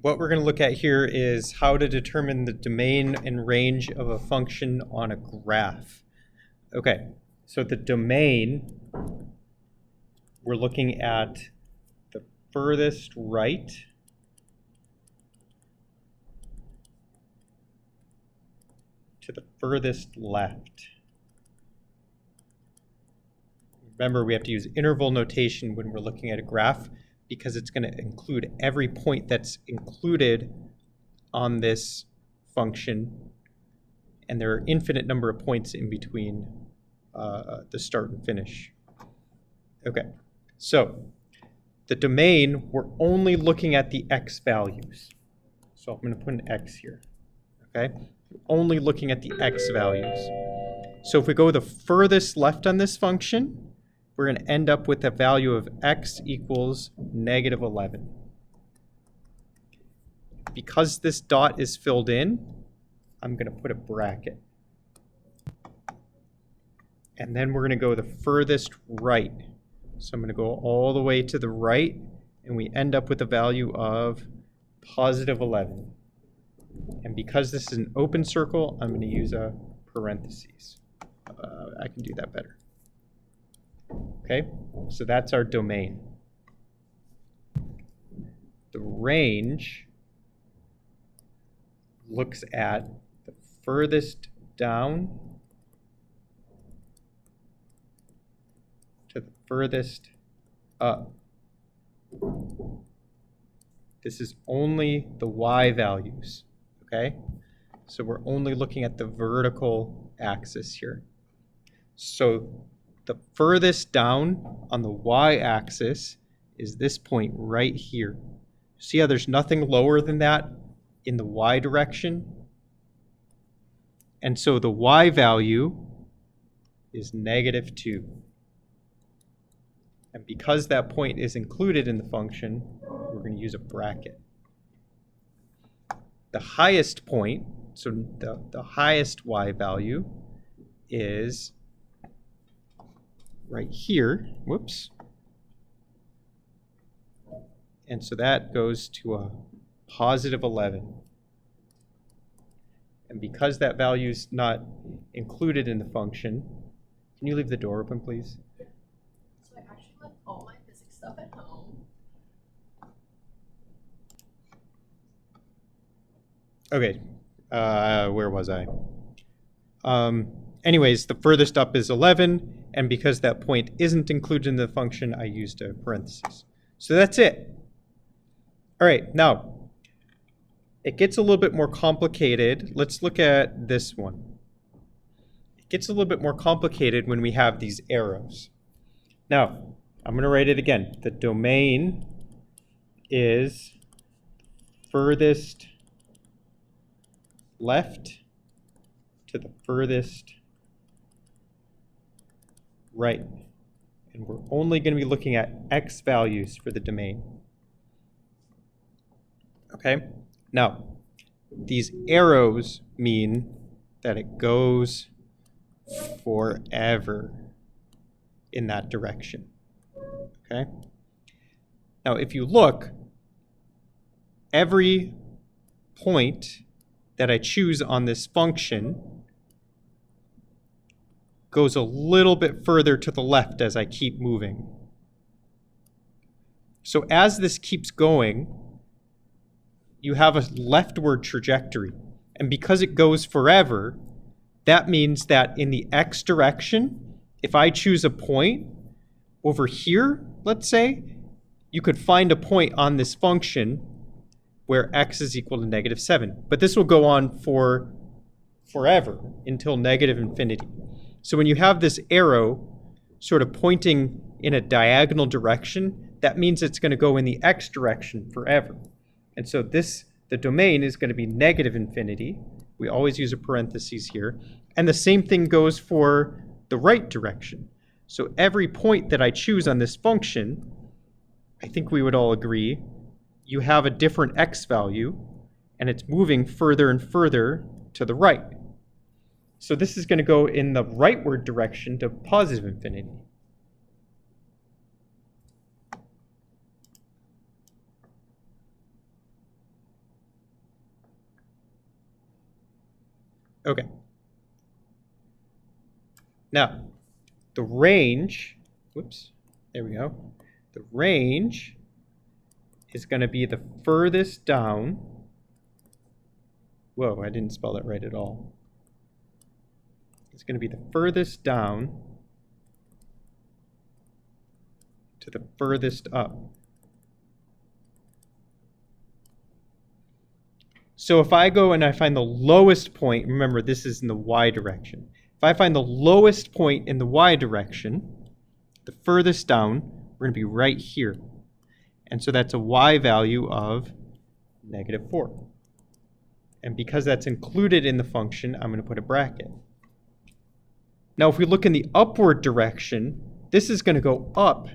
What we're going to look at here is how to determine the domain and range of a function on a graph. Okay, so the domain, we're looking at the furthest right to the furthest left. Remember, we have to use interval notation when we're looking at a graph because it's going to include every point that's included on this function, and there are infinite number of points in between the start and finish. Okay, so the domain, we're only looking at the x values. So I'm going to put an x here, okay? We're only looking at the x values. So if we go the furthest left on this function, we're going to end up with a value of x equals negative 11. Because this dot is filled in, I'm going to put a bracket. And then we're going to go the furthest right. So I'm going to go all the way to the right, and we end up with a value of positive 11. And because this is an open circle, I'm going to use a parentheses. I can do that better. Okay, so that's our domain. The range looks at the furthest down to the furthest up. This is only the y values, okay? So we're only looking at the vertical axis here. So the furthest down on the y-axis is this point right here. See how there's nothing lower than that in the y direction? And so the y value is negative 2. And because that point is included in the function, we're going to use a bracket. The highest point, so the highest y value is right here, whoops. And so that goes to a positive 11. And because that value is not included in the function, can you leave the door open, please? So I actually left all my physics stuff at home. Okay, where was I? Anyways, the furthest up is 11, and because that point isn't included in the function, I used a parentheses. So that's it. All right, now, it gets a little bit more complicated. Let's look at this one. It gets a little bit more complicated when we have these arrows. Now, I'm going to write it again. The domain is furthest left to the furthest right. And we're only going to be looking at x values for the domain. Okay? Now, these arrows mean that it goes forever in that direction. Okay? Now, if you look, every point that I choose on this function goes a little bit further to the left as I keep moving. So as this keeps going, you have a leftward trajectory. And because it goes forever, that means that in the x direction, if I choose a point over here, let's say, you could find a point on this function where x is equal to negative 7. But this will go on for forever until negative infinity. So when you have this arrow sort of pointing in a diagonal direction, that means it's going to go in the x direction forever. And so the domain is going to be negative infinity. We always use a parentheses here. And the same thing goes for the right direction. So every point that I choose on this function, I think we would all agree, you have a different x value, and it's moving further and further to the right. So this is going to go in the rightward direction to positive infinity. Okay. Now, the range, whoops, there we go. The range is going to be the furthest down. Whoa, I didn't spell that right at all. It's going to be the furthest down to the furthest up. So if I go and I find the lowest point, remember this is in the y direction. If I find the lowest point in the y direction, the furthest down, we're going to be right here. And so that's a y value of -4. And because that's included in the function, I'm going to put a bracket. Now if we look in the upward direction, this is going to go up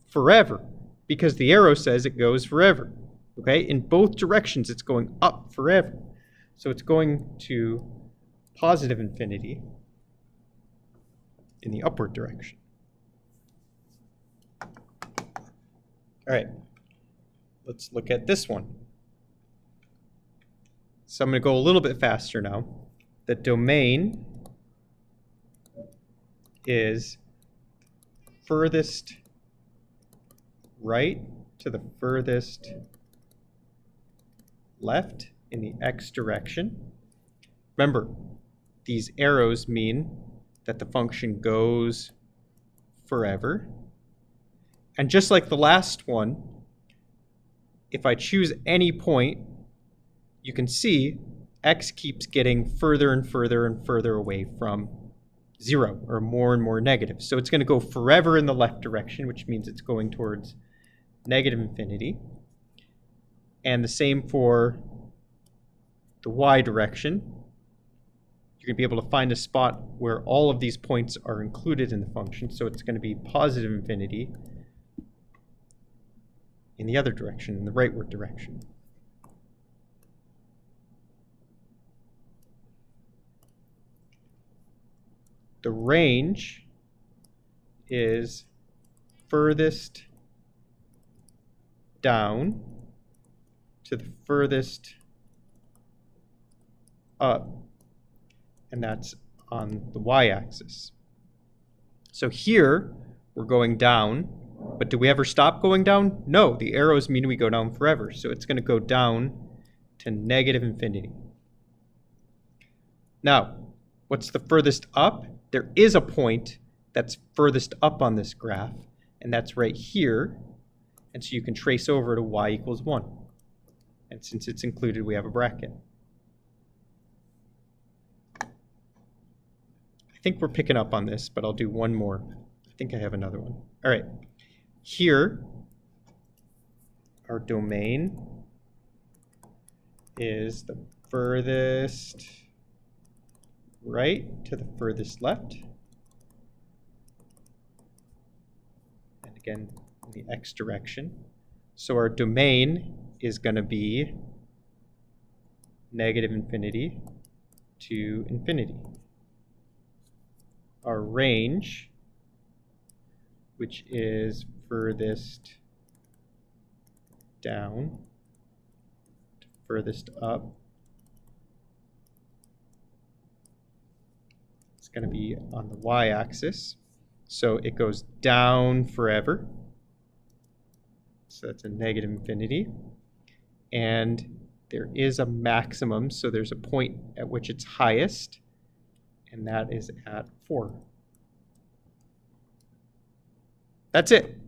forever because the arrow says it goes forever. Okay, in both directions it's going up forever. So it's going to positive infinity in the upward direction. All right, let's look at this one. So I'm going to go a little bit faster now. The domain is furthest right to the furthest left in the x direction. Remember, these arrows mean that the function goes forever. And just like the last one, if I choose any point, you can see x keeps getting further and further and further away from 0, or more and more negative. So it's going to go forever in the left direction, which means it's going towards negative infinity. And the same for the y direction. You're going to be able to find a spot where all of these points are included in the function. So it's going to be positive infinity in the other direction, in the rightward direction. The range is furthest down to the furthest up, and that's on the y-axis. So here we're going down, but do we ever stop going down? No, the arrows mean we go down forever, so it's going to go down to negative infinity. Now, what's the furthest up? There is a point that's furthest up on this graph, and that's right here, and so you can trace over to y equals 1. And since it's included, we have a bracket. I think we're picking up on this, but I'll do one more. I think I have another one. All right. Here, our domain is the furthest right to the furthest left. And again, in the x direction. So our domain is going to be negative infinity to infinity. Our range, which is furthest down to furthest up, it's going to be on the y-axis. So it goes down forever. So that's a negative infinity. And there is a maximum, so there's a point at which it's highest, and that is at 4. That's it.